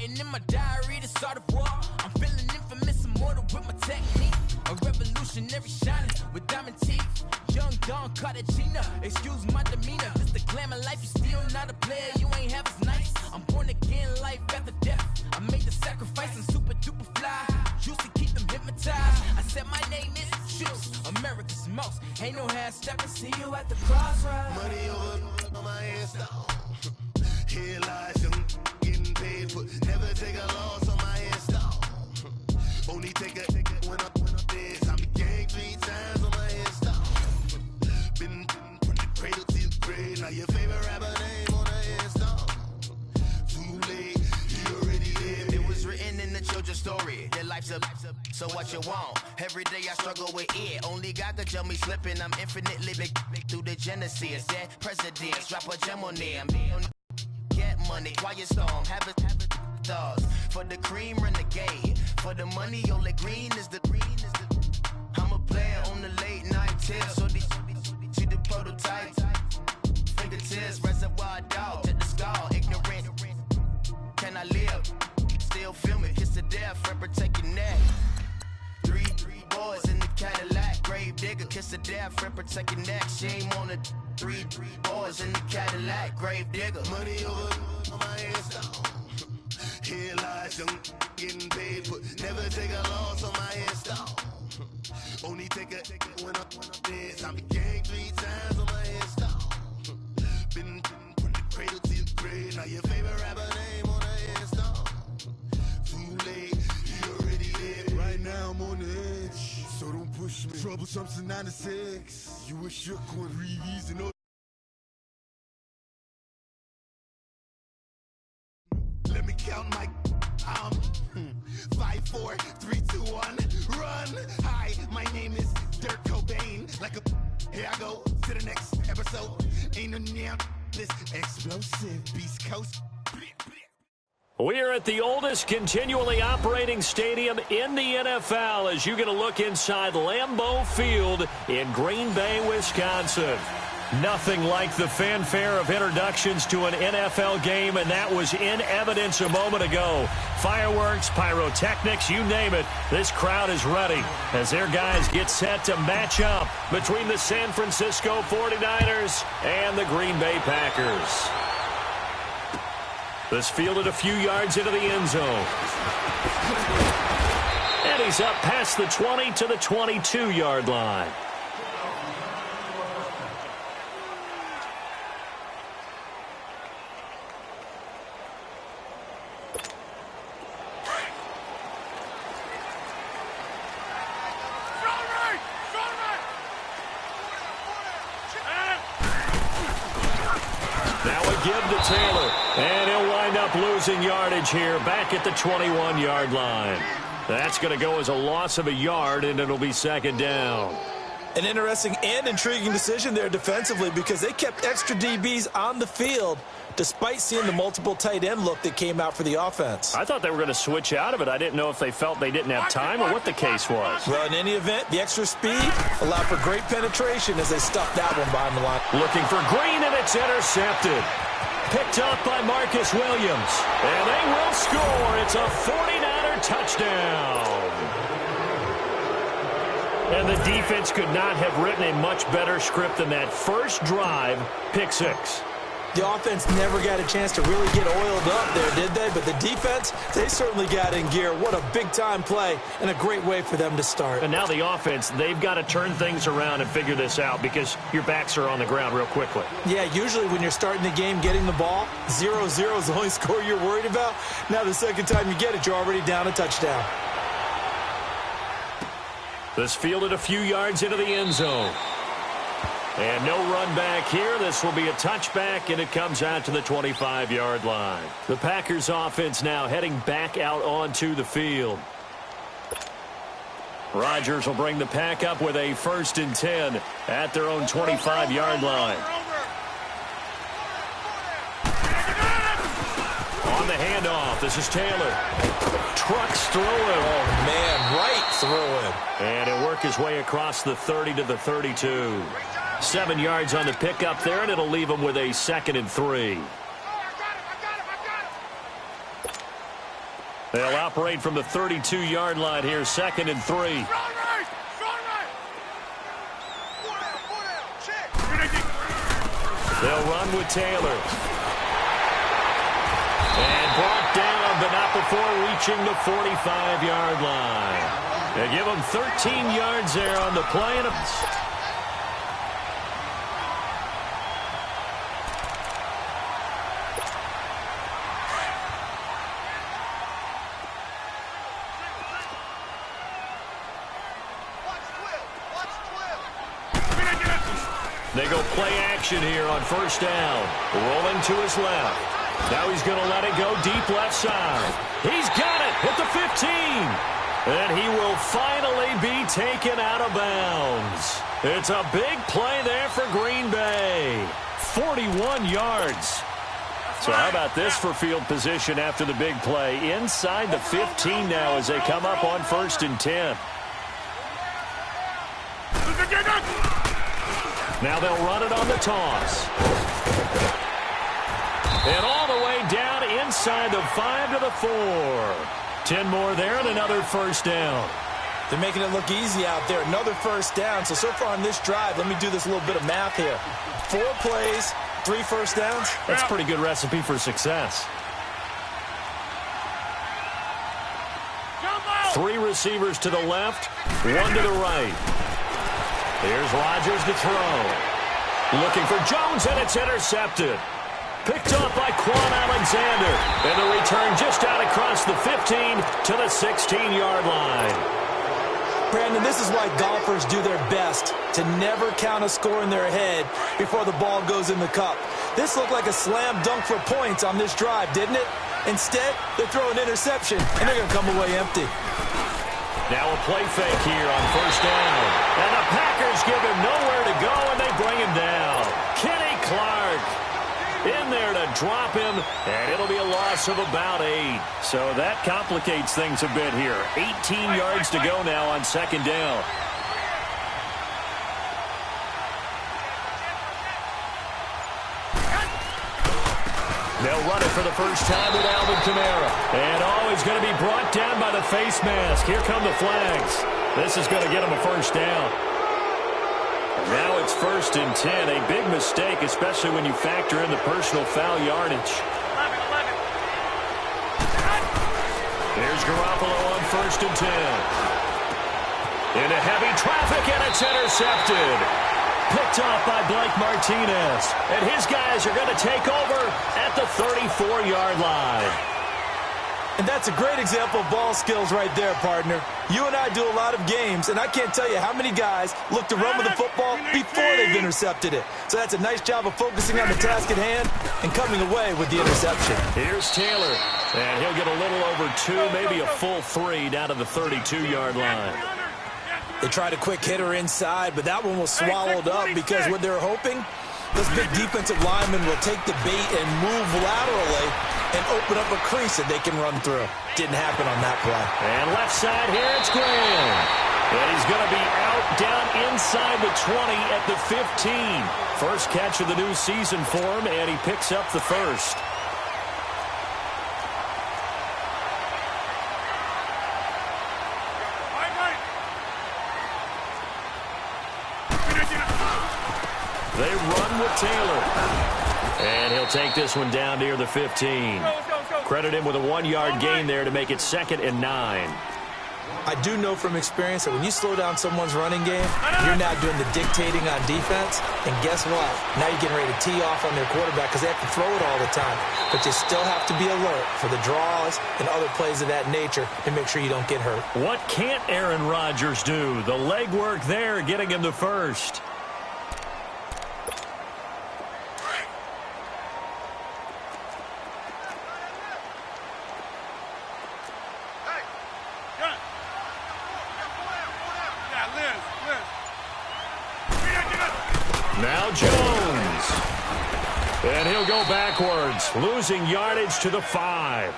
Writing in my diary the start of war. I'm feeling infamous, immortal with my technique. A revolutionary shining with diamond teeth. Young Don Cartagena, excuse my demeanor. This the glamour life, you still not a player, you ain't half as nice. I'm born again, life after death. I made the sacrifice, I'm super duper fly. Used to keep them hypnotized. I said my name is Juice, America's most. Ain't no half stepping, see you at the crossroads. Money over on my install. Here lies young getting paid for. Never take a loss on my install. Only take a when I'm dead. I'm gang 3 times on my install. Been from the cradle to the grave. Now your favorite rapper name on the install. Too late, you already lived. It was written in the children's story. Their life's a so what you want? Every day I struggle with it. Only God could tell me slipping. I'm infinitely big through the genesis. Dead presidents, drop a gem on them. Get money, quiet storm, have it stars. For the cream, renegade. For the money, only green is the I'm a player on the late night tips. So these see the prototype. Fingertips, reservoir dog, to the skull. Ignorant, can I live? Still feel me, kiss to death, friend, protect your neck. Three boys in the Cadillac, grave digger, kiss to death, friend, protect your neck. Shame on the three boys in the Cadillac, grave digger. Money over on my install. Here lies young getting paid for. Never take a loss on my install. Only take a when I'm dead. I'm gang 3 times on my install. Been from the cradle to the grave. Now your favorite rapper name on the install. Too late, you already lived. Right now I'm on the edge, so don't push me. Troublesome since 96. You were shook when Reeves and let me count my 5, 4, 3, 2, 1, run. Hi, my name is Dirk Cobain. Like a here I go to the next episode. Ain't no damn this explosive Beast Coast. We're at the oldest continually operating stadium in the NFL as you get a look inside Lambeau Field in Green Bay, Wisconsin. Nothing like the fanfare of introductions to an NFL game, and that was in evidence a moment ago. Fireworks, pyrotechnics, you name it. This crowd is ready as their guys get set to match up between the San Francisco 49ers and the Green Bay Packers. This fielded a few yards into the end zone. And he's up past the 20 to the 22-yard line. Give to Taylor, and he'll wind up losing yardage here back at the 21-yard line. That's going to go as a loss of a yard, and it'll be second down. An interesting and intriguing decision there defensively because they kept extra DBs on the field despite seeing the multiple tight end look that came out for the offense. I thought they were going to switch out of it. I didn't know if they felt they didn't have time or what the case was. Well, in any event, the extra speed allowed for great penetration as they stuffed that one behind the line. Looking for Green, and it's intercepted. Picked up by Marcus Williams. And they will score. It's a 49er touchdown. And the defense could not have written a much better script than that first drive, pick 6. The offense never got a chance to really get oiled up there, did they? But the defense, they certainly got in gear. What a big-time play and a great way for them to start. And now the offense, they've got to turn things around and figure this out because your backs are on the ground real quickly. Yeah, usually when you're starting the game getting the ball, 0-0 is the only score you're worried about. Now the second time you get it, you're already down a touchdown. This fielded a few yards into the end zone. And no run back here. This will be a touchback, and it comes out to the 25-yard line. The Packers offense now heading back out onto the field. Rodgers will bring the pack up with a 1st and 10 at their own 25-yard line. On the handoff, this is Taylor. Trucks through him. Oh, man, right through him. And he'll work his way across the 30 to the 32. 7 yards on the pickup there, and it'll leave him with a 2nd and 3. They'll operate from the 32-yard line here, 2nd and 3. They'll run with Taylor. And brought down, but not before reaching the 45-yard line. They give him 13 yards there on the play. They go play action here on 1st down. Rolling to his left. Now he's going to let it go deep left side. He's got it at the 15. And he will finally be taken out of bounds. It's a big play there for Green Bay. 41 yards. So how about this for field position after the big play? Inside the 15 now as they come up on 1st and 10. Now they'll run it on the toss. And all the way down inside the 5 to the 4. 10 more there and another 1st down. They're making it look easy out there. Another 1st down. So far on this drive, let me do this little bit of math here. 4 plays, 3 1st downs. That's a pretty good recipe for success. 3 receivers to the left, 1 to the right. Here's Rodgers to throw. Looking for Jones, and it's intercepted. Picked up by Quan Alexander. And the return just out across the 15 to the 16-yard line. Brandon, this is why golfers do their best to never count a score in their head before the ball goes in the cup. This looked like a slam dunk for points on this drive, didn't it? Instead, they throw an interception, and they're going to come away empty. Now a play fake here on 1st down. And the Packers give him nowhere to go, and they bring him down. Kenny Clark in there to drop him, and it'll be a loss of about 8. So that complicates things a bit here. 18 yards to go now on 2nd down. They'll run it for the first time with Alvin Kamara. And he's going to be brought down by the face mask. Here come the flags. This is going to get him a 1st down. Now it's 1st and 10. A big mistake, especially when you factor in the personal foul yardage. Here's Garoppolo on 1st and 10. Into heavy traffic, and it's intercepted. Picked off by Blake Martinez. And his guys are going to take over at the 34-yard line. And that's a great example of ball skills right there, partner. You and I do a lot of games, and I can't tell you how many guys look to run with the football before they've intercepted it. So that's a nice job of focusing on the task at hand and coming away with the interception. Here's Taylor, and he'll get a little over 2, maybe a full 3 down to the 32-yard line. They tried a quick hitter inside, but that one was swallowed up because what they're hoping, this big defensive lineman will take the bait and move laterally and open up a crease that they can run through. Didn't happen on that play. And left side here, it's Graham. And he's going to be out down inside the 20 at the 15. First catch of the new season for him, and he picks up the 1st. They run with Taylor. And he'll take this one down near the 15. Credit him with a 1-yard gain there to make it 2nd and 9. I do know from experience that when you slow down someone's running game, you're now doing the dictating on defense. And guess what? Now you're getting ready to tee off on their quarterback because they have to throw it all the time. But you still have to be alert for the draws and other plays of that nature to make sure you don't get hurt. What can't Aaron Rodgers do? The legwork there getting him the 1st. Now Jones. And he'll go backwards, losing yardage to the 5.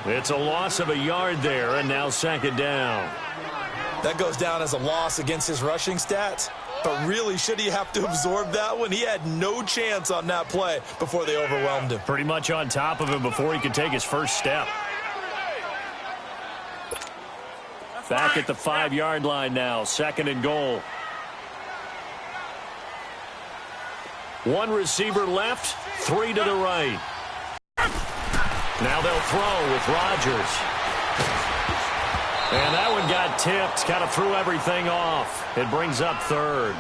It's a loss of a yard there, and now 2nd down. That goes down as a loss against his rushing stats. But really, should he have to absorb that one? He had no chance on that play before they overwhelmed him. Pretty much on top of him before he could take his first step. Back at the 5-yard line now, 2nd and goal. One receiver left, 3 to the right. Now they'll throw with Rodgers. And that one got tipped, kind of threw everything off. It brings up 3rd.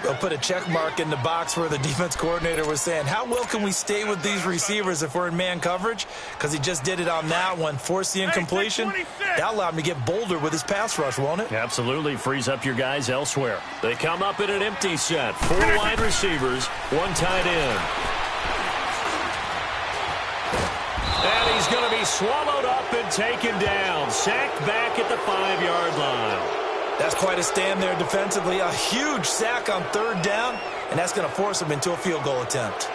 They'll put a check mark in the box where the defense coordinator was saying, how well can we stay with these receivers if we're in man coverage? Because he just did it on that one, forced the incompletion. That allowed him to get bolder with his pass rush, won't it? Absolutely. Frees up your guys elsewhere. They come up in an empty set. 4 wide receivers, 1 tight end. And he's going to be swallowed up and taken down. Sacked back at the 5-yard line. That's quite a stand there defensively. A huge sack on 3rd down, and that's going to force him into a field goal attempt.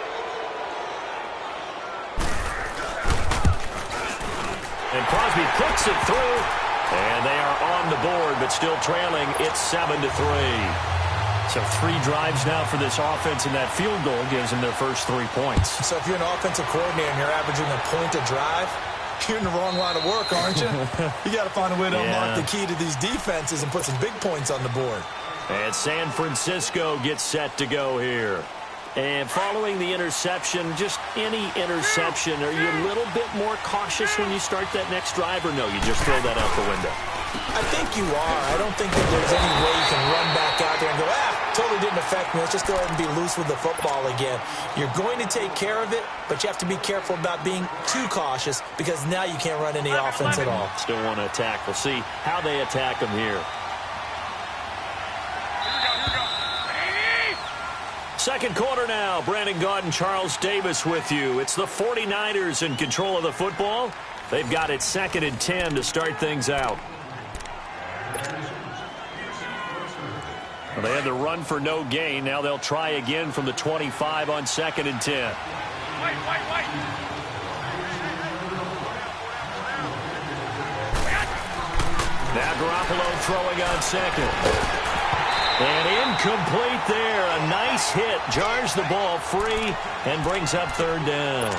And Crosby puts it through, and they are on the board, but still trailing. It's 7-3. So 3 drives now for this offense, and that field goal gives them their first 3 points. So if you're an offensive coordinator and you're averaging a point a drive, you're in the wrong line of work, aren't you? You got to find a way to unlock the key to these defenses and put some big points on the board. And San Francisco gets set to go here. And following the interception, just any interception, are you a little bit more cautious when you start that next drive, or no, you just throw that out the window? I think you are. I don't think that there's any way you can run back out there and go, totally didn't affect me. Let's just go ahead and be loose with the football again. You're going to take care of it, but you have to be careful about being too cautious because now you can't run any offense at all. Still want to attack. We'll see how they attack them here. Second quarter now. Brandon Gaudin, Charles Davis with you. It's the 49ers in control of the football. They've got it 2nd and 10 to start things out. Well, they had the run for no gain. Now they'll try again from the 25 on 2nd and 10. Now Garoppolo throwing on 2nd. And incomplete there. A nice hit. Jars the ball free and brings up 3rd down.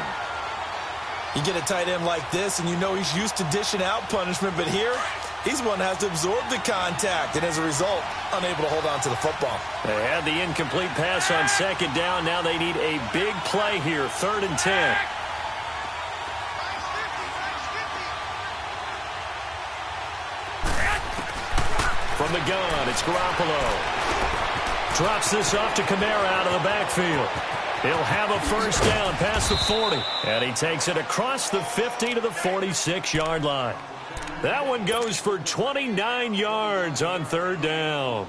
You get a tight end like this, and you know he's used to dishing out punishment, but here, he's one that has to absorb the contact, and as a result, unable to hold on to the football. They had the incomplete pass on 2nd down. Now they need a big play here, 3rd and 10. From the gun, it's Garoppolo. Drops this off to Kamara out of the backfield. He'll have a first down past the 40. And he takes it across the 50 to the 46-yard line. That one goes for 29 yards on 3rd down.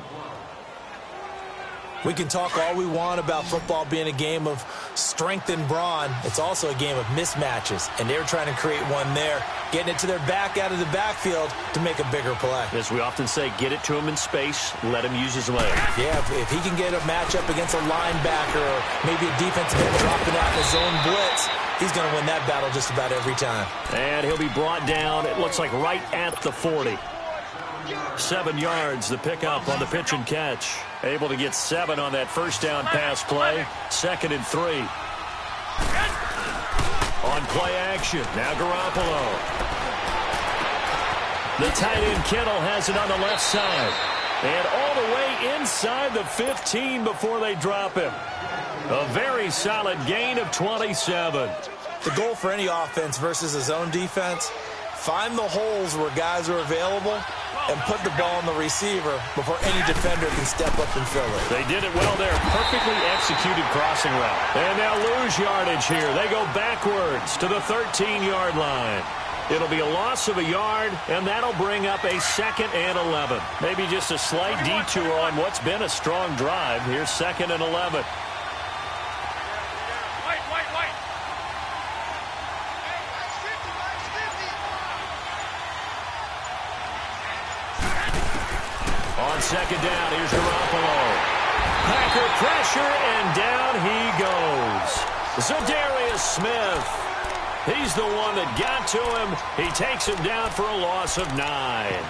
We can talk all we want about football being a game of strength and brawn. It's also a game of mismatches, and they're trying to create one there, getting it to their back out of the backfield to make a bigger play. As we often say, get it to him in space, let him use his leg. Yeah, if he can get a matchup against a linebacker or maybe a defensive end dropping out in a zone blitz, he's going to win that battle just about every time. And he'll be brought down, it looks like right at the 40. 7 yards, the pickup on the pitch and catch. Able to get 7 on that first down pass play. 2nd and 3. On play action, now Garoppolo. The tight end Kittle has it on the left side. And all the way inside the 15 before they drop him. A very solid gain of 27. The goal for any offense versus a zone defense, find the holes where guys are available and put the ball on the receiver before any defender can step up and fill it. They did it well there. Perfectly executed crossing route. And now lose yardage here. They go backwards to the 13-yard line. It'll be a loss of a yard, and that'll bring up a 2nd and 11. Maybe just a slight detour on what's been a strong drive. Here's 2nd and 11. On 2nd down, here's Garoppolo. Packer pressure, and down he goes. Zadarius Smith. He's the one that got to him. He takes him down for a loss of 9.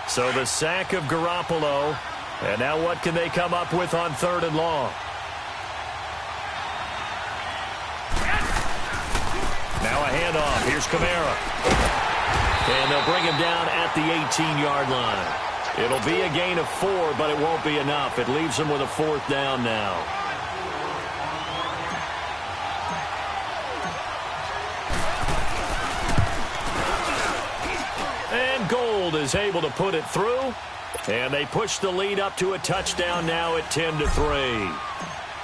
So the sack of Garoppolo. And now what can they come up with on 3rd and long? Now a handoff. Here's Kamara. And they'll bring him down at the 18-yard line. It'll be a gain of 4, but it won't be enough. It leaves them with a 4th down now. And Gold is able to put it through. And they push the lead up to a touchdown now at 10-3.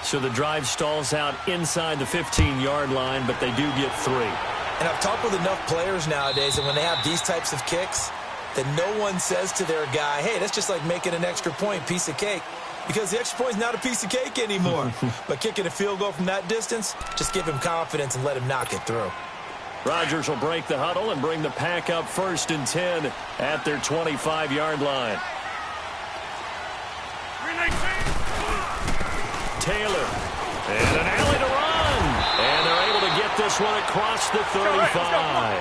So the drive stalls out inside the 15-yard line, but they do get 3. And I've talked with enough players nowadays that when they have these types of kicks, that no one says to their guy, hey, that's just like making an extra point, piece of cake. Because the extra point is not a piece of cake anymore. But kicking a field goal from that distance, just give him confidence and let him knock it through. Rodgers will break the huddle and bring the pack up 1st and 10 at their 25-yard line. Taylor. And an alley to run. And they're able to get this one across the 35.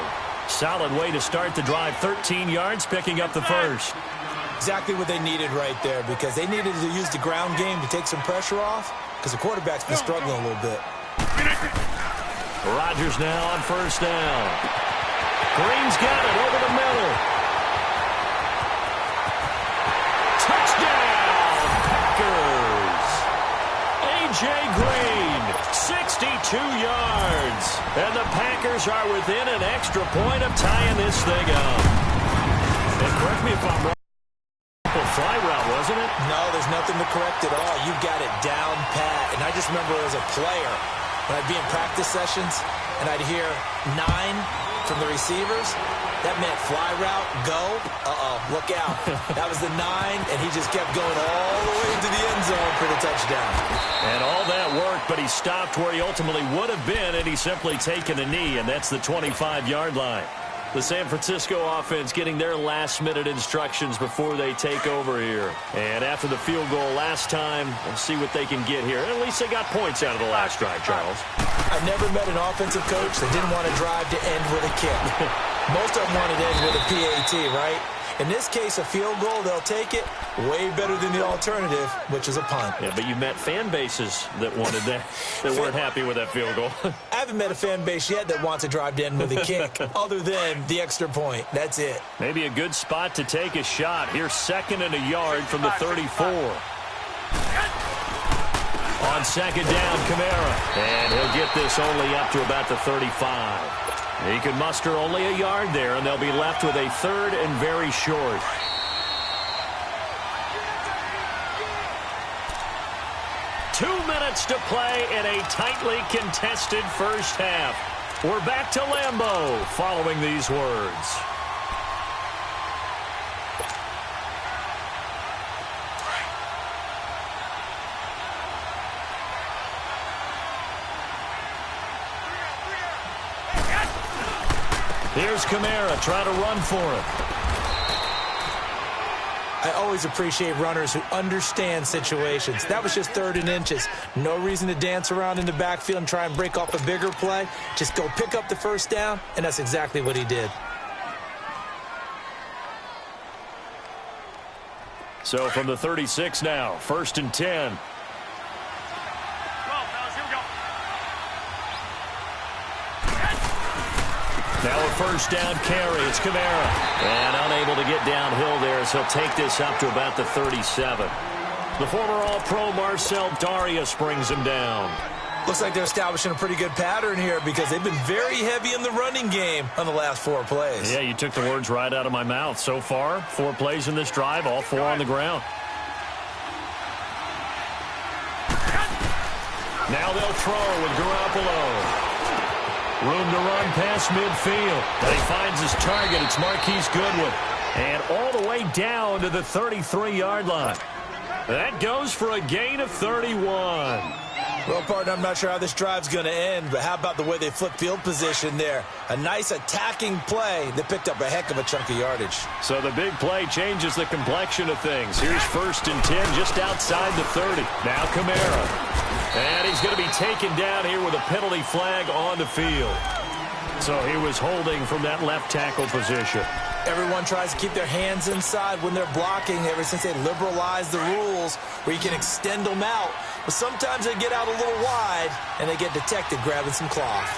Solid way to start the drive. 13 yards, picking up the 1st. Exactly what they needed right there, because they needed to use the ground game to take some pressure off, because the quarterback's been struggling a little bit. Rodgers now on 1st down. Green's got it over the middle. Touchdown, Packers. A.J. Green, 62 yards. And the Packers are within an extra point of tying this thing up. And correct me if I'm wrong. Fly route, wasn't it? No, there's nothing to correct at all. You got it down pat. And I just remember as a player, when I'd be in practice sessions and I'd hear 9 from the receivers, that meant fly route, go, look out. That was the 9, and he just kept going all the way to the end zone for the touchdown. And all that worked, but he stopped where he ultimately would have been, and he's simply taken a knee, and that's the 25-yard line. The San Francisco offense getting their last-minute instructions before they take over here. And after the field goal last time, we'll see what they can get here. At least they got points out of the last drive, Charles. I never met an offensive coach that didn't want to drive to end with a kick. Most of them wanted to end with a PAT, right? In this case, a field goal, they'll take it. Way better than the alternative, which is a punt. Yeah, but you met fan bases that wanted that, that weren't happy with that field goal. I haven't met a fan base yet that wants to drive to end with a kick, other than the extra point. That's it. Maybe a good spot to take a shot. Here's 2nd and a yard from the 34. On 2nd down, Kamara. And he'll get this only up to about the 35. He can muster only a yard there, and they'll be left with a 3rd and very short. Two minutes to play in a tightly contested first half. We're back to Lambeau following these words. Here's Kamara trying to run for it. I always appreciate runners who understand situations. That was just 3rd and inches. No reason to dance around in the backfield and try and break off a bigger play. Just go pick up the 1st down, and that's exactly what he did. So from the 36 now, 1st and 10. Now a 1st down carry. It's Kamara. And unable to get downhill there as he'll take this up to about the 37. The former All-Pro Marcel Darius brings him down. Looks like they're establishing a pretty good pattern here because they've been very heavy in the running game on the last 4 plays. Yeah, you took the words right out of my mouth. So far, 4 plays in this drive, all 4 on the ground. Now they'll throw with Garoppolo. Room to run past midfield. But he finds his target. It's Marquise Goodwin. And all the way down to the 33-yard line. That goes for a gain of 31. Well, partner, I'm not sure how this drive's going to end, but how about the way they flip field position there? A nice attacking play that picked up a heck of a chunk of yardage. So the big play changes the complexion of things. Here's 1st and 10 just outside the 30. Now Kamara. And he's going to be taken down here with a penalty flag on the field. So he was holding from that left tackle position. Everyone tries to keep their hands inside when they're blocking ever since they liberalized the rules where you can extend them out. But sometimes they get out a little wide and they get detected grabbing some cloth.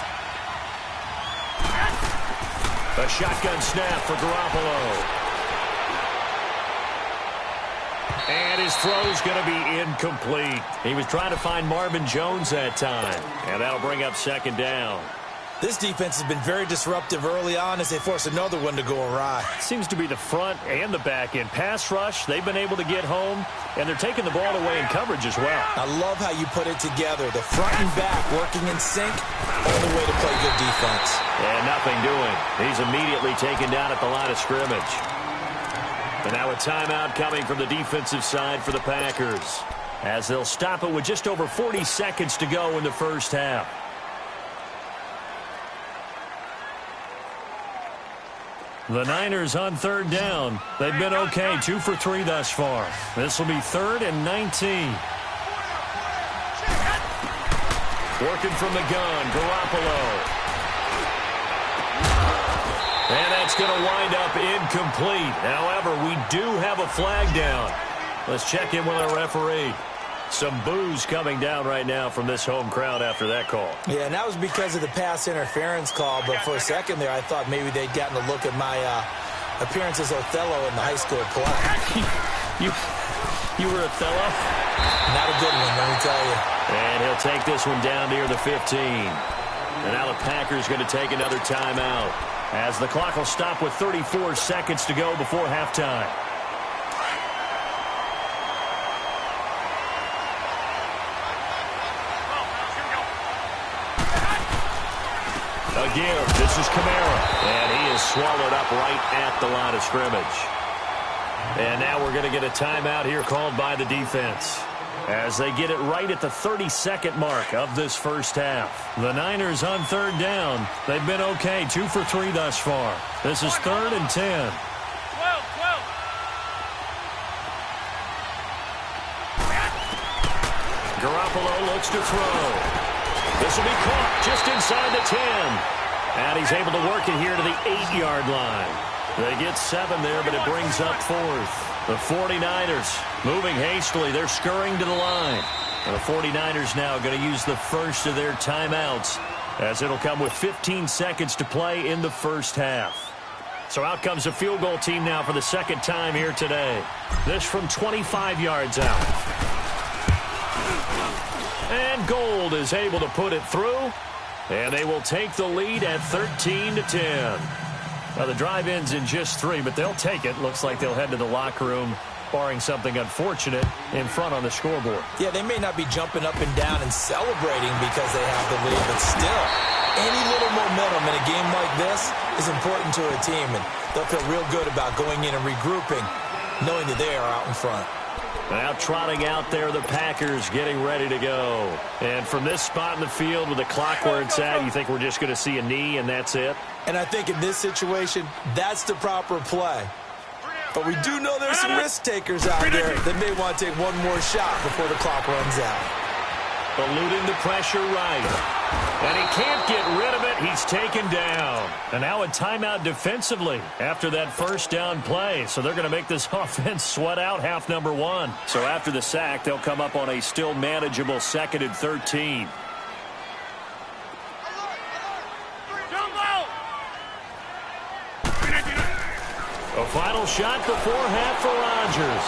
A shotgun snap for Garoppolo. And his throw's going to be incomplete. He was trying to find Marvin Jones that time. And that'll bring up second down. This defense has been very disruptive early on as they force another one to go awry. Seems to be the front and the back end. Pass rush, they've been able to get home, and they're taking the ball away in coverage as well. I love how you put it together. The front and back working in sync, only way to play good defense. And nothing doing. He's immediately taken down at the line of scrimmage. And now a timeout coming from the defensive side for the Packers, as they'll stop it with just over 40 seconds to go in the first half. The Niners on third down. They've been okay, 2 for 3 thus far. This will be 3rd and 19. Working from the gun, Garoppolo. And that's going to wind up incomplete. However, we do have a flag down. Let's check in with our referee. Some boos coming down right now from this home crowd after that call. Yeah, and that was because of the pass interference call. But for a second there, I thought maybe they'd gotten a look at my appearance as Othello in the high school play. You were Othello? Not a good one, let me tell you. And he'll take this one down near the 15. And now the Packers going to take another timeout, as the clock will stop with 34 seconds to go before halftime. A give. This is Kamara. And he is swallowed up right at the line of scrimmage. And now we're going to get a timeout here called by the defense, as they get it right at the 30-second mark of this first half. The Niners on third down. They've been okay, 2 for 3 thus far. This is 3rd and 10. Garoppolo looks to throw. This will be caught just inside the 10. And he's able to work it here to the 8-yard line. They get 7 there, but it brings up 4th. The 49ers moving hastily. They're scurrying to the line. And the 49ers now going to use the first of their timeouts, as it'll come with 15 seconds to play in the first half. So out comes a field goal team now for the second time here today. This from 25 yards out. And Gold is able to put it through, and they will take the lead at 13-10. Now the drive ends in just 3, but they'll take it. Looks like they'll head to the locker room, barring something unfortunate, in front on the scoreboard. Yeah, they may not be jumping up and down and celebrating because they have the lead, but still, any little momentum in a game like this is important to a team, and they'll feel real good about going in and regrouping, knowing that they are out in front. Now trotting out there, the Packers getting ready to go. And from this spot in the field with the clock where it's at, you think we're just going to see a knee and that's it? And I think in this situation, that's the proper play. But we do know there's some risk takers out there that may want to take one more shot before the clock runs out. Eluding the pressure right. And he can't get rid of it. He's taken down. And now a timeout defensively after that first down play. So they're going to make this offense sweat out half number 1. So after the sack, they'll come up on a still manageable 2nd and 13. A final shot before half for Rodgers.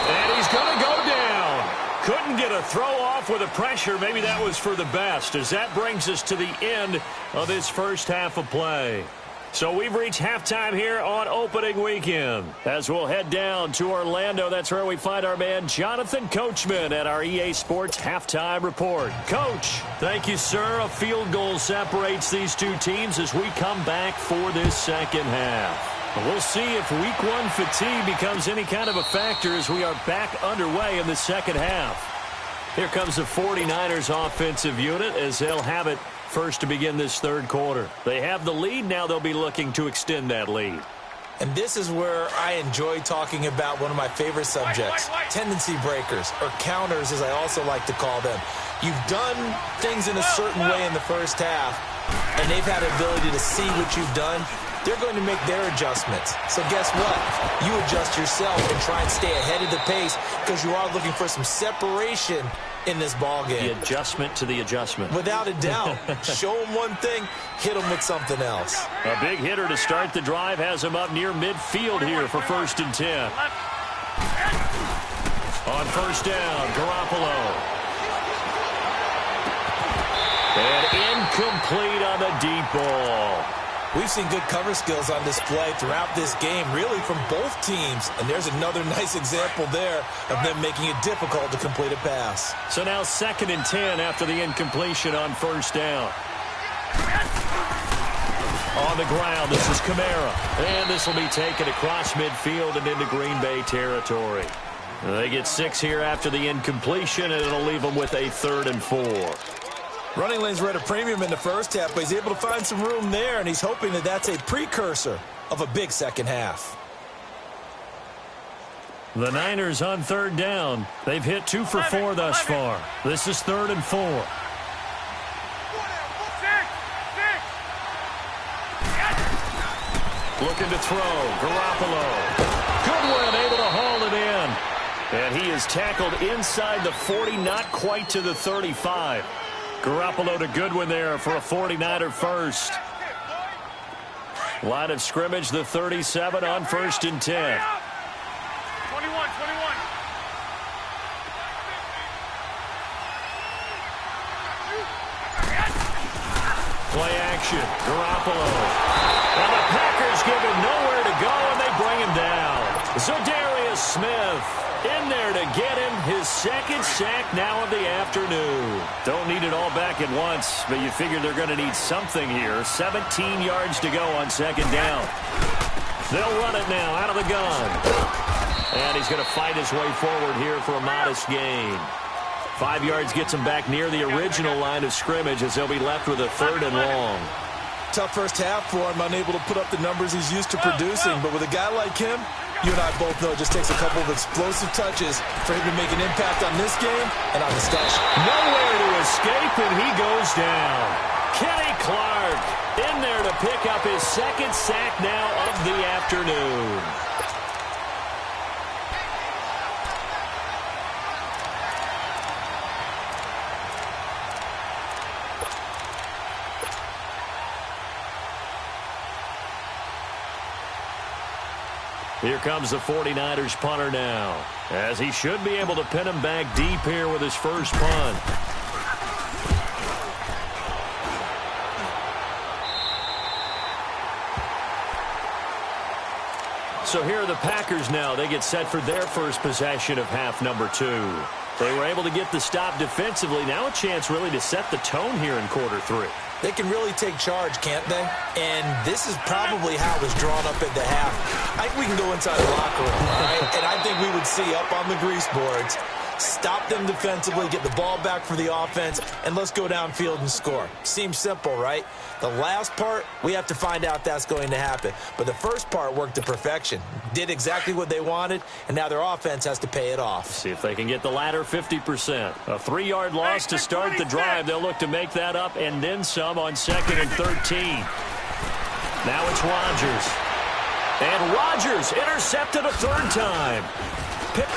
And he's going to go down. Couldn't get a throw off with the pressure. Maybe that was for the best, as that brings us to the end of this first half of play. So we've reached halftime here on opening weekend, as we'll head down to Orlando. That's where we find our man Jonathan Coachman at our EA Sports Halftime Report. Coach, thank you, sir. A field goal separates these two teams as we come back for this second half. We'll see if week 1 fatigue becomes any kind of a factor as we are back underway in the second half. Here comes the 49ers offensive unit as they'll have it first to begin this third quarter. They have the lead. Now they'll be looking to extend that lead. And this is where I enjoy talking about one of my favorite subjects, tendency breakers, or counters as I also like to call them. You've done things in a certain way in the first half, and they've had the ability to see what you've done, they're going to make their adjustments. So guess what? You adjust yourself and try and stay ahead of the pace because you are looking for some separation in this ball game. The adjustment to the adjustment. Without a doubt. Show them one thing, hit them with something else. A big hitter to start the drive has him up near midfield here for 1st and 10. On 1st down, Garoppolo. And incomplete on the deep ball. We've seen good cover skills on display throughout this game, really from both teams. And there's another nice example there of them making it difficult to complete a pass. So now 2nd and 10 after the incompletion on 1st down. On the ground, this is Kamara. And this will be taken across midfield and into Green Bay territory. They get 6 here after the incompletion, and it'll leave them with a 3rd and 4. Running lanes were at a premium in the first half, but he's able to find some room there, and he's hoping that that's a precursor of a big second half. The Niners on 3rd down. They've hit 2 for 4 thus far. This is 3rd and 4. Looking to throw. Garoppolo. Goodwin able to haul it in. And he is tackled inside the 40, not quite to the 35. Garoppolo to Goodwin there for a 49er first. Line of scrimmage, the 37 on 1st and 10. 21. Play action. Garoppolo. And the Packers give him nowhere to go, and they bring him down. Za'Darius Smith in there to get him his 2nd sack now of the afternoon. Don't need it all back at once, but you figure they're going to need something here. 17 yards to go on 2nd down. They'll run it now out of the gun. And he's going to fight his way forward here for a modest gain. 5 yards gets him back near the original line of scrimmage as they'll be left with a 3rd and long. Tough first half for him, unable to put up the numbers he's used to producing. But with a guy like him, you and I both know it just takes a couple of explosive touches for him to make an impact on this game and on the stat sheet. Nowhere to escape, and he goes down. Kenny Clark in there to pick up his 2nd sack now of the afternoon. Here comes the 49ers punter now, as he should be able to pin him back deep here with his first punt. So here are the Packers now. They get set for their first possession of half number 2. They were able to get the stop defensively. Now a chance really to set the tone here in quarter 3. They can really take charge, can't they? And this is probably how it was drawn up at the half. I think we can go inside the locker room, all right? And I think we would see up on the grease boards, stop them defensively, get the ball back for the offense, and let's go downfield and score. Seems simple, right? The last part, we have to find out that's going to happen. But the first part worked to perfection. Did exactly what they wanted, and now their offense has to pay it off. See if they can get the latter 50%. A 3-yard loss to start the drive. They'll look to make that up and then some on 2nd and 13. Now it's Rodgers. And Rodgers intercepted a 3rd time.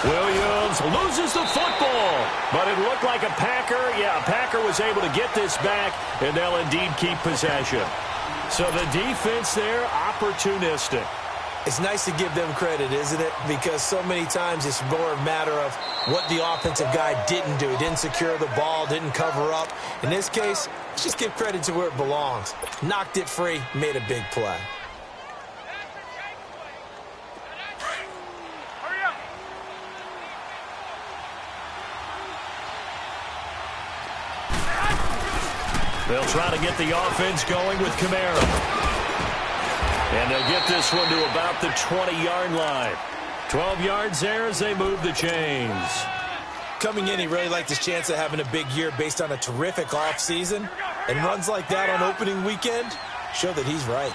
Williams loses the football, but it looked like a Packer. Yeah, a Packer was able to get this back, and they'll indeed keep possession. So the defense there, opportunistic. It's nice to give them credit, isn't it? Because so many times it's more a matter of what the offensive guy didn't do. Didn't secure the ball, didn't cover up. In this case, let's just give credit to where it belongs. Knocked it free, made a big play. They'll try to get the offense going with Kamara. And they'll get this one to about the 20-yard line. 12 yards there as they move the chains. Coming in, he really liked his chance of having a big year based on a terrific offseason. And runs like that on opening weekend show that he's right.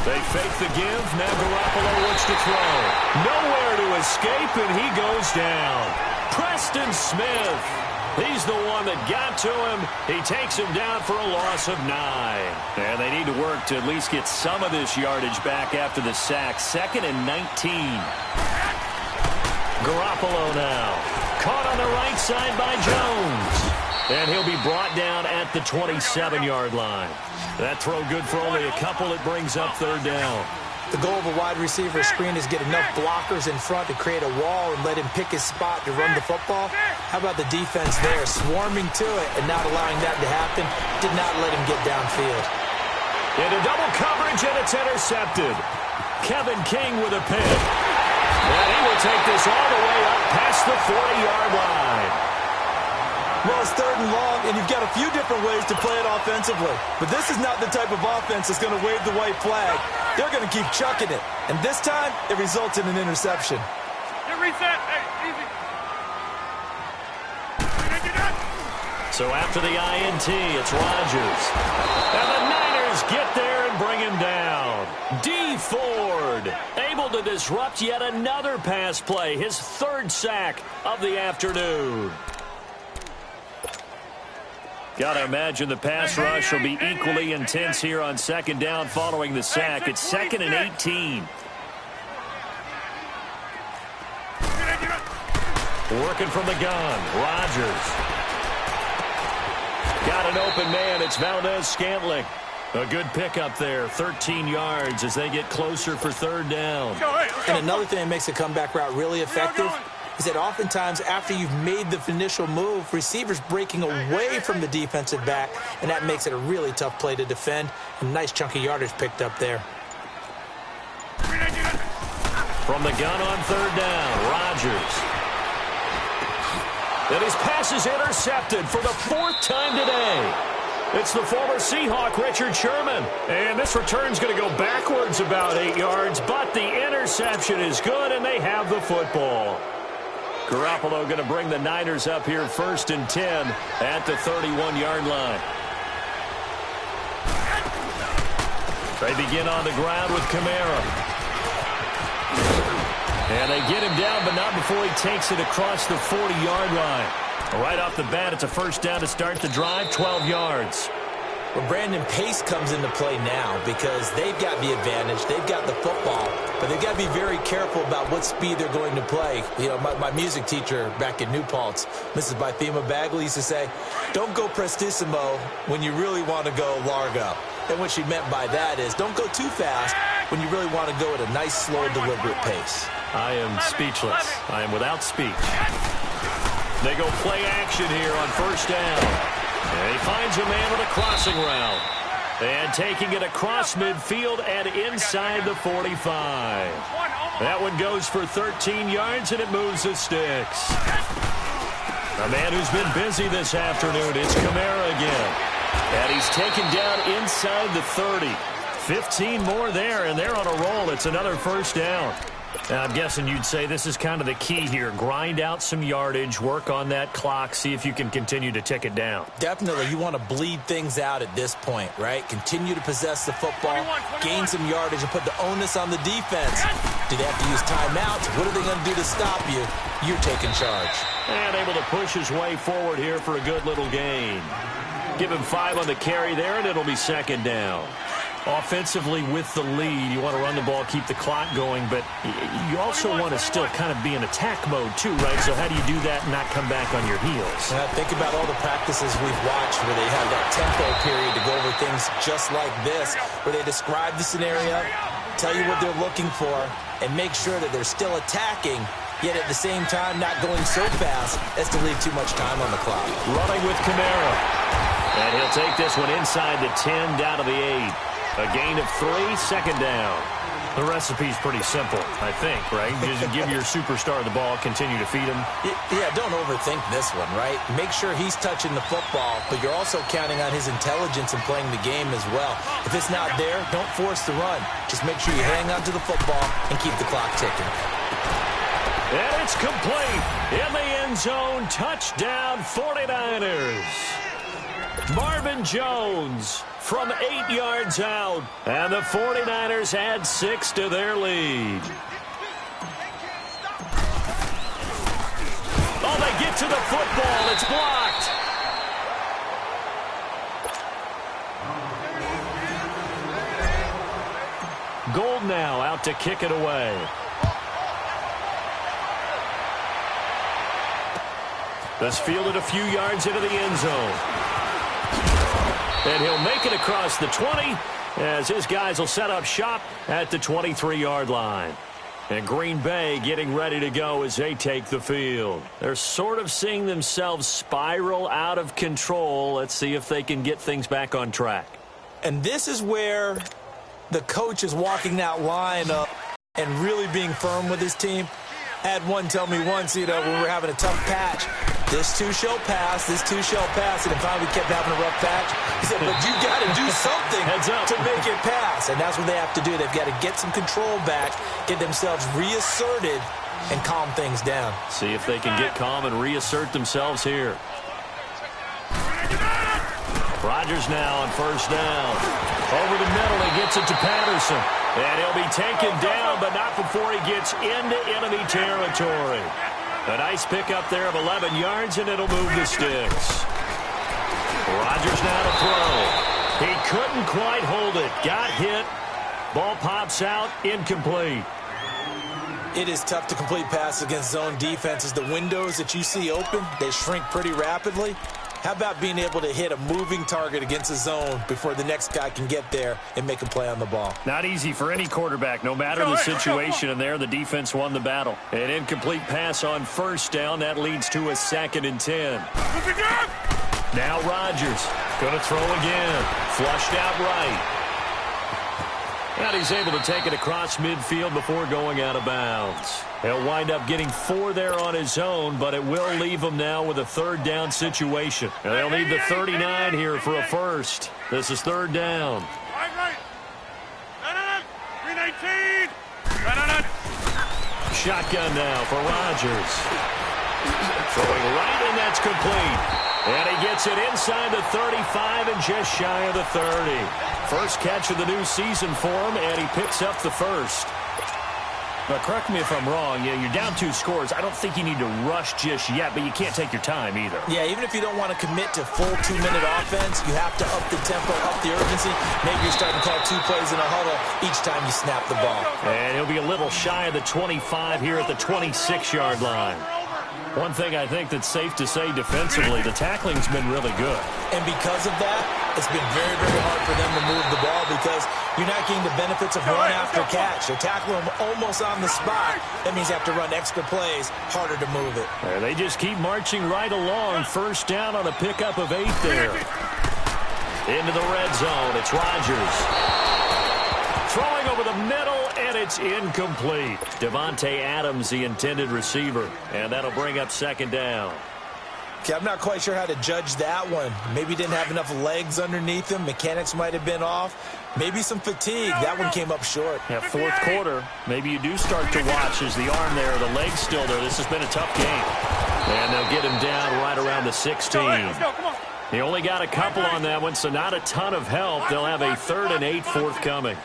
They fake the give. Now Garoppolo looks to throw. Nowhere to escape, and he goes down. Preston Smith. He's the one that got to him. He takes him down for a loss of 9. And they need to work to at least get some of this yardage back after the sack. 2nd and 19. Garoppolo now. Caught on the right side by Jones. And he'll be brought down at the 27-yard line. That throw good for only a couple. It brings up 3rd down. The goal of a wide receiver screen is get enough blockers in front to create a wall and let him pick his spot to run the football. How about the defense there, swarming to it and not allowing that to happen? Did not let him get downfield. Into double coverage, and it's intercepted. Kevin King with a pick. And he will take this all the way up past the 40-yard line. Well, it's 3rd and long, and you've got a few different ways to play it offensively. But this is not the type of offense that's going to wave the white flag. They're going to keep chucking it. And this time, it results in an interception. Get reset. Hey, easy. So after the INT, it's Rodgers. And the Niners get there and bring him down. D. Ford able to disrupt yet another pass play. His 3rd sack of the afternoon. Got to imagine the pass rush will be equally intense here on 2nd down following the sack. It's 2nd and 18. Working from the gun. Rodgers. Got an open man. It's Valdez-Scantling. A good pickup there. 13 yards as they get closer for 3rd down. And another thing that makes a comeback route really effective is that oftentimes after you've made the initial move, receivers breaking away from the defensive back, and that makes it a really tough play to defend. A nice chunky yardage picked up there. From the gun on 3rd down, Rodgers. And his pass is intercepted for the 4th time today. It's the former Seahawk, Richard Sherman. And this return's going to go backwards about 8 yards, but the interception is good, and they have the football. Garoppolo going to bring the Niners up here 1st and 10 at the 31-yard line. They begin on the ground with Kamara. And they get him down, but not before he takes it across the 40-yard line. Right off the bat, it's a 1st down to start the drive, 12 yards. Well, Brandon, pace comes into play now because they've got the advantage. They've got the football, but they've got to be very careful about what speed they're going to play. You know, my music teacher back in New Paltz, Mrs. Bythema Bagley, used to say, don't go prestissimo when you really want to go largo. And what she meant by that is don't go too fast when you really want to go at a nice, slow, deliberate pace. I am speechless. I am without speech. They go play action here on 1st down. And he finds a man with a crossing route. And taking it across midfield and inside the 45. That one goes for 13 yards, and it moves the sticks. A man who's been busy this afternoon. It's Kamara again. And he's taken down inside the 30. 15 more there, and they're on a roll. It's another 1st down. Now, I'm guessing you'd say this is kind of the key here. Grind out some yardage, work on that clock, see if you can continue to tick it down. Definitely. You want to bleed things out at this point, right? Continue to possess the football, gain some yardage, and put the onus on the defense. Do they have to use timeouts? What are they going to do to stop you? You're taking charge. And able to push his way forward here for a good little gain. Give him 5 on the carry there, and it'll be 2nd down. Offensively with the lead, you want to run the ball, keep the clock going, but you also want to still kind of be in attack mode too, right? So how do you do that and not come back on your heels? Think about all the practices we've watched where they have that tempo period to go over things just like this, where they describe the scenario, tell you what they're looking for, and make sure that they're still attacking, yet at the same time not going so fast as to leave too much time on the clock. Running with Kamara. And he'll take this one inside the 10, down to the 8. A gain of 3, 2nd down. The recipe's pretty simple, I think, right? Just give your superstar the ball, continue to feed him. Yeah, don't overthink this one, right? Make sure he's touching the football, but you're also counting on his intelligence in playing the game as well. If it's not there, don't force the run. Just make sure you hang on to the football and keep the clock ticking. And it's complete. In the end zone, touchdown 49ers. Marvin Jones from 8 yards out. And the 49ers add 6 to their lead. Oh, they get to the football. It's blocked. Gold now out to kick it away. This fielded a few yards into the end zone. And he'll make it across the 20 as his guys will set up shop at the 23-yard line. And Green Bay getting ready to go as they take the field. They're sort of seeing themselves spiral out of control. Let's see if they can get things back on track. And this is where the coach is walking that line up and really being firm with his team. I had one tell me once, when we were having a tough patch, this too shall pass, this too shall pass, and finally we kept having a rough patch. He said, but you got to do something to make it pass, and that's what they have to do. They've got to get some control back, get themselves reasserted, and calm things down. See if they can get calm and reassert themselves here. Rodgers now on first down. Over the middle, he gets it to Patterson. And he'll be taken down, but not before he gets into enemy territory. A nice pickup there of 11 yards, and it'll move the sticks. Rodgers now to throw. He couldn't quite hold it. Got hit. Ball pops out, incomplete. It is tough to complete passes against zone defenses. The windows that you see open, they shrink pretty rapidly. How about being able to hit a moving target against a zone before the next guy can get there and make a play on the ball? Not easy for any quarterback, no matter the situation, and there the defense won the battle. An incomplete pass on first down. That leads to a 2nd and 10. Now Rodgers going to throw again. Flushed out right. And he's able to take it across midfield before going out of bounds. He'll wind up getting 4 there on his own, but it will leave him now with a 3rd down situation. And they'll need the 39 here for a first. This is 3rd down. Shotgun now for Rodgers. Throwing right, and that's complete. And he gets it inside the 35 and just shy of the 30. First catch of the new season for him, and he picks up the first. But correct me if I'm wrong, you're down 2 scores. I don't think you need to rush just yet, but you can't take your time either. Yeah, even if you don't want to commit to full 2-minute offense, you have to up the tempo, up the urgency. Maybe you're starting to call 2 plays in a huddle each time you snap the ball. And he'll be a little shy of the 25 here at the 26-yard line. One thing I think that's safe to say defensively, the tackling's been really good. And because of that, it's been very, very hard for them to move the ball because you're not getting the benefits of run after catch. They're tackling them almost on the spot. That means you have to run extra plays, harder to move it. And they just keep marching right along. First down on a pickup of 8 there. Into the red zone, it's Rodgers. Throwing over the middle, and it's incomplete. Devontae Adams, the intended receiver, and that'll bring up 2nd down. Okay, I'm not quite sure how to judge that one. Maybe didn't have enough legs underneath him. Mechanics might have been off. Maybe some fatigue. That one came up short. Yeah, 4th quarter. Maybe you do start to watch as the arm there, the leg's still there. This has been a tough game. And they'll get him down right around the 16. He only got a couple on that one, so not a ton of help. They'll have a 3rd and 8 forthcoming.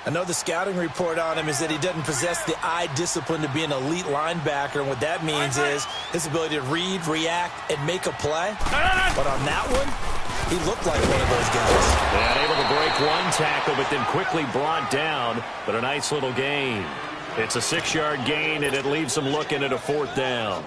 I know the scouting report on him is that he doesn't possess the eye discipline to be an elite linebacker, and what that means is his ability to read, react, and make a play. But on that one, he looked like one of those guys. And able to break one tackle, but then quickly brought down, but a nice little gain. It's a 6-yard gain, and it leaves them looking at a 4th down.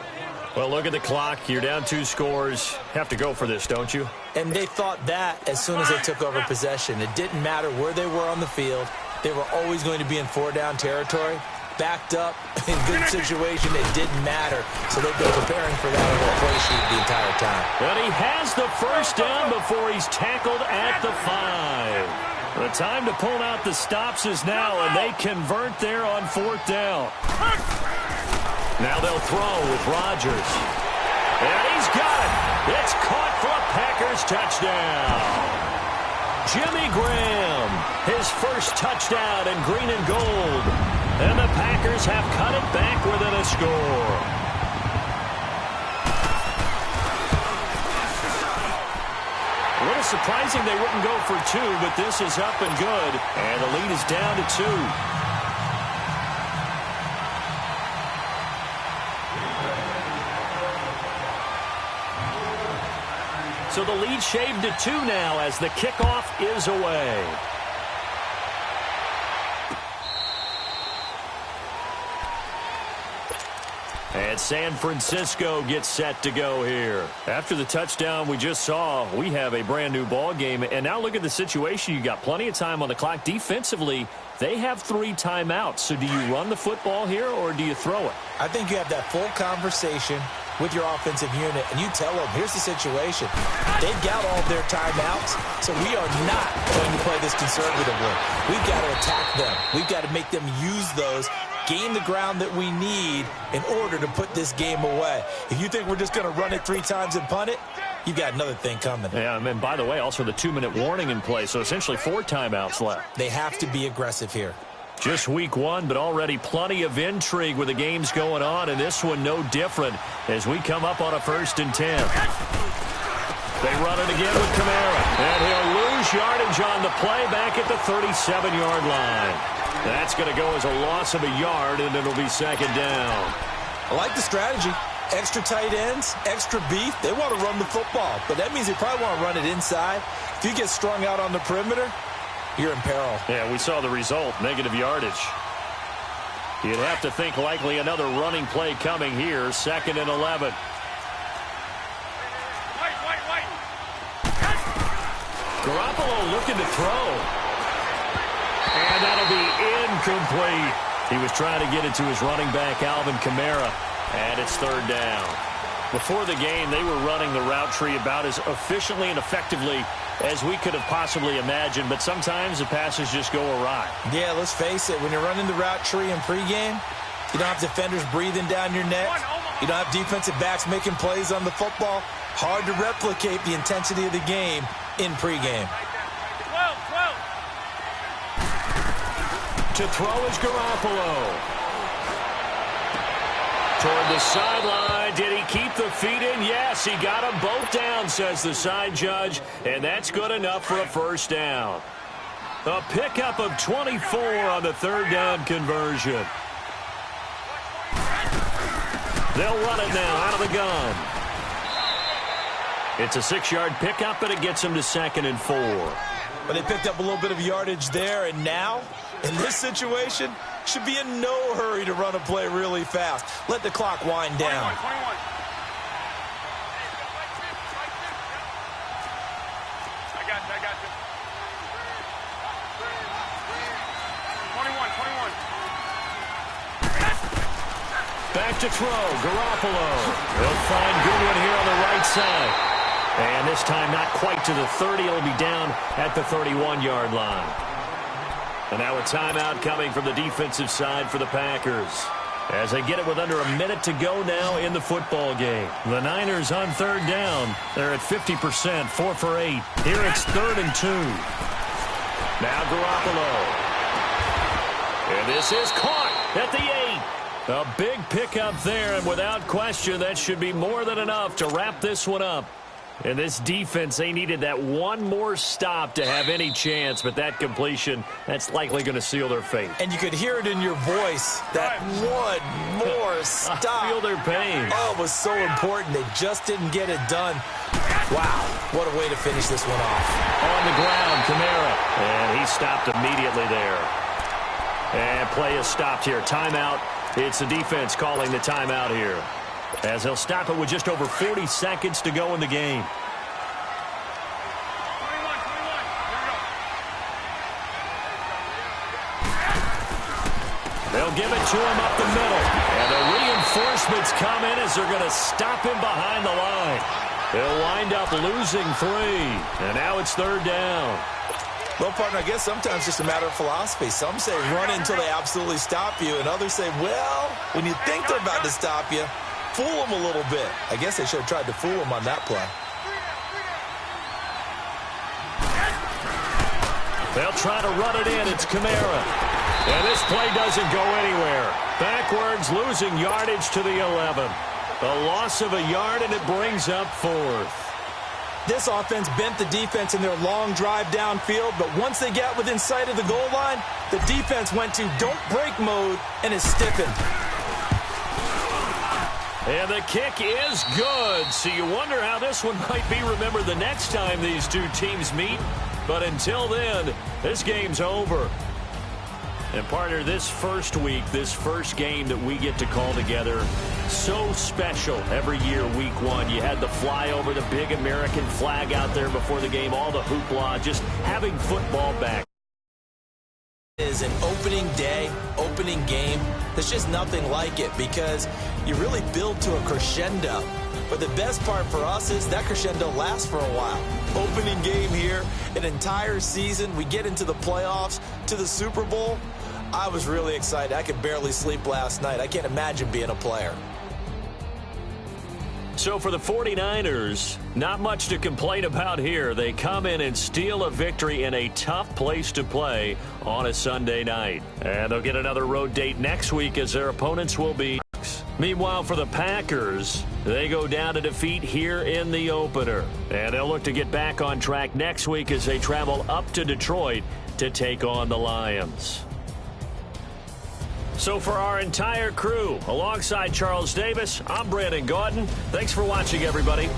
Well, look at the clock. You're down 2 scores. Have to go for this, don't you? And they thought that as soon as they took over possession. It didn't matter where they were on the field. They were always going to be in 4-down territory. Backed up, in good situation, it didn't matter. So they've been preparing for that on their play sheet the entire time. And he has the first down before he's tackled at the 5. The time to pull out the stops is now, and they convert there on 4th down. Now they'll throw with Rodgers. And he's got it. It's caught for a Packers touchdown. Jimmy Graham, his first touchdown in green and gold. And the Packers have cut it back within a score. A little surprising they wouldn't go for 2, but this is up and good. And the lead is down to 2. So the lead shaved to 2 now as the kickoff is away. And San Francisco gets set to go here. After the touchdown we just saw, we have a brand new ball game. And now look at the situation. You got plenty of time on the clock. Defensively, they have 3 timeouts. So do you run the football here or do you throw it? I think you have that full conversation with your offensive unit, and you tell them, here's the situation. They've got all their timeouts, so we are not going to play this conservatively. We've got to attack them. We've got to make them use those, gain the ground that we need in order to put this game away. If you think we're just going to run it 3 times and punt it, you've got another thing coming. Yeah, and by the way, also the 2-minute warning in play, so essentially 4 timeouts left. They have to be aggressive here. Just week 1, but already plenty of intrigue with the games going on, and this one no different as we come up on a 1st and 10. They run it again with Kamara, and he'll lose yardage on the play back at the 37-yard line. That's going to go as a loss of a yard, and it'll be 2nd down. I like the strategy. Extra tight ends, extra beef. They want to run the football, but that means they probably want to run it inside. If you get strung out on the perimeter, you're in peril. Yeah, we saw the result, negative yardage. You'd have to think likely another running play coming here, 2nd and 11. Garoppolo looking to throw. And that'll be incomplete. He was trying to get it to his running back, Alvin Kamara, and it's 3rd down. Before the game, they were running the route tree about as efficiently and effectively as we could have possibly imagined, but sometimes the passes just go awry. Yeah, let's face it, when you're running the route tree in pregame, you don't have defenders breathing down your neck. You don't have defensive backs making plays on the football. Hard to replicate the intensity of the game in pregame. To throw is Garoppolo. Toward the sideline. Did he keep the feet in? Yes, he got them both down, says the side judge, and that's good enough for a 1st down. A pickup of 24 on the 3rd down conversion. They'll run it now out of the gun. It's a 6-yard pickup, but it gets them to 2nd and 4. But they picked up a little bit of yardage there, and now, in this situation, should be in no hurry to run a play really fast. Let the clock wind down. 21. I got you. 21. Back to throw, Garoppolo. He'll find Goodwin here on the right side. And this time not quite to the 30. It'll be down at the 31-yard line. And now a timeout coming from the defensive side for the Packers, as they get it with under a minute to go now in the football game. The Niners on 3rd down. They're at 50%, 4 for 8. Here it's 3rd and 2. Now Garoppolo. And this is caught at the 8. A big pickup there, and without question, that should be more than enough to wrap this one up. And this defense, they needed that one more stop to have any chance, but that completion, that's likely going to seal their fate. And you could hear it in your voice, that one more stop. I feel their pain. Oh, it was so important. They just didn't get it done. Wow, what a way to finish this one off. On the ground, Kamara. And he stopped immediately there. And play is stopped here. Timeout. It's the defense calling the timeout here, as they'll stop it with just over 40 seconds to go in the game. 21. They'll give it to him up the middle. And the reinforcements come in as they're going to stop him behind the line. They'll wind up losing 3. And now it's 3rd down. Well, partner, I guess sometimes it's just a matter of philosophy. Some say run until they absolutely stop you, and others say, well, when you think they're about to stop you, fool them a little bit. I guess they should have tried to fool them on that play. They'll try to run it in. It's Kamara. And this play doesn't go anywhere. Backwards, losing yardage to the 11. A loss of a yard, and it brings up 4th. This offense bent the defense in their long drive downfield, but once they got within sight of the goal line, the defense went to don't break mode and is stiffened. And the kick is good. So you wonder how this one might be remembered the next time these two teams meet. But until then, this game's over. And partner, this first week, this first game that we get to call together, so special every year, week one. You had the flyover, the big American flag out there before the game, all the hoopla, just having football back. Is an opening day, opening game. There's just nothing like it because you really build to a crescendo. But the best part for us is that crescendo lasts for a while. Opening game here, an entire season. We get into the playoffs, to the Super Bowl. I was really excited. I could barely sleep last night. I can't imagine being a player. So for the 49ers, not much to complain about here. They come in and steal a victory in a tough place to play on a Sunday night. And they'll get another road date next week as their opponents will be. Meanwhile, for the Packers, they go down to defeat here in the opener. And they'll look to get back on track next week as they travel up to Detroit to take on the Lions. So for our entire crew, alongside Charles Davis, I'm Brandon Gaudin. Thanks for watching, everybody.